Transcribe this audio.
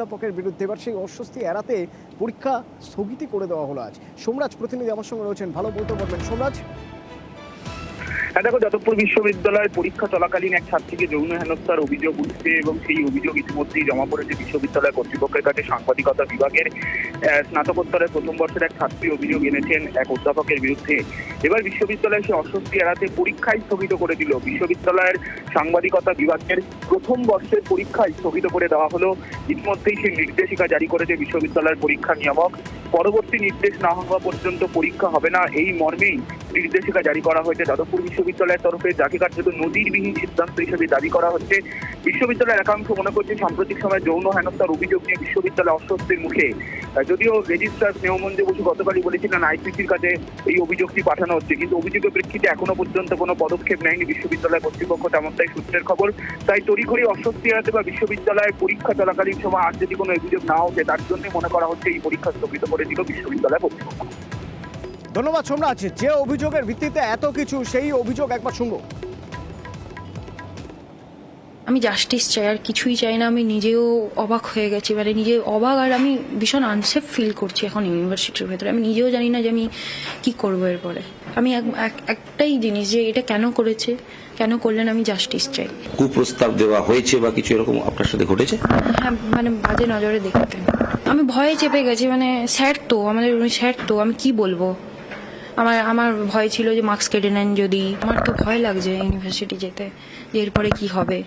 অধ্যাপকের বিরুদ্ধে এবার সেই অস্বস্তি এড়াতে পরীক্ষা স্থগিত করে দেওয়া হলো আজ। সোমরাজ প্রতিনিধি আমার সঙ্গে রয়েছেন, ভালো বলতে পারবেন সোমরাজ। হ্যাঁ দেখো, যাদবপুর বিশ্ববিদ্যালয়ের পরীক্ষা চলাকালীন এক ছাত্রীকে যৌন হেনস্থার অভিযোগ উঠছে এবং সেই অভিযোগ ইতিমধ্যেই জমা পড়েছে বিশ্ববিদ্যালয় কর্তৃপক্ষের কাছে। সাংবাদিকতা বিভাগের স্নাতকোত্তরের প্রথম বর্ষের এক ছাত্রী অভিযোগ এনেছেন এক অধ্যাপকের বিরুদ্ধে। এবার বিশ্ববিদ্যালয় সে অস্বস্তি এড়াতে পরীক্ষাই স্থগিত করে দিল। বিশ্ববিদ্যালয়ের সাংবাদিকতা বিভাগের প্রথম বর্ষের পরীক্ষাই স্থগিত করে দেওয়া হলো। ইতিমধ্যেই সেই নির্দেশিকা জারি করেছে বিশ্ববিদ্যালয়ের পরীক্ষা নিয়ামক। পরবর্তী নির্দেশ না হওয়া পর্যন্ত পরীক্ষা হবে না, এই মর্মেই নির্দেশিকা জারি করা হয়েছে যাদবপুর বিশ্ববিদ্যালয়ের তরফে, যাকে কার্যত নজিরবিহীন সিদ্ধান্ত হিসেবে দাবি করা হচ্ছে। বিশ্ববিদ্যালয়ের একাংশ মনে করছে সাম্প্রতিক সময়ে যৌন হেনস্থার অভিযোগ নিয়ে বিশ্ববিদ্যালয় অস্বস্তির মুখে। যদিও রেজিস্ট্রার স্নেহমঞ্জু বসু গতকালই বলেছিলেন আইপিসির কাছে এই অভিযোগটি পাঠানো হচ্ছে, কিন্তু অভিযোগের প্রেক্ষিতে এখনো পর্যন্ত কোনো পদক্ষেপ নেয়নি বিশ্ববিদ্যালয় কর্তৃপক্ষ, তেমনটাই সূত্রের খবর। তাই তড়িঘড়ি অস্বস্তি এড়াতে বা বিশ্ববিদ্যালয়ের পরীক্ষা চলাকালীন সময় আর যদি কোনো অভিযোগ না ওঠে তার জন্য মনে করা হচ্ছে এই পরীক্ষা স্থগিত করে দিল বিশ্ববিদ্যালয় কর্তৃপক্ষ। ধন্যবাদ সোমরাজ। যে অভিযোগের ভিত্তিতে এত কিছু, সেই অভিযোগ একবার শুনবো। আমি জাস্টিস চাই, আর কিছুই চাই না। আমি নিজেও অবাক হয়ে গেছি, মানে নিজে অবাক, আর আমি ভীষণ আনসেফ ফিল করছি এখন ইউনিভার্সিটির ভেতরে। আমি নিজেও জানি না যে আমি কি করবো এরপরে। আমি একটাই জিনিস, যে এটা কেন করেছে, কেন করলেন, আমি জাস্টিস চাই। কুপ্রস্তাব দেওয়া হয়েছে বা কিছু এরকম আপনার সাথে ঘটেছে? হ্যাঁ, মানে বাজে নজরে দেখতেন। আমি ভয়ে চেপে গেছি, মানে স্যার তো আমাদের স্যার তো, আমি কি বলবো। আমার ভয় ছিল যে মার্কস কেটে নেন যদি। আমার তো ভয় লাগছে ইউনিভার্সিটি যেতে, যে এরপরে কি হবে।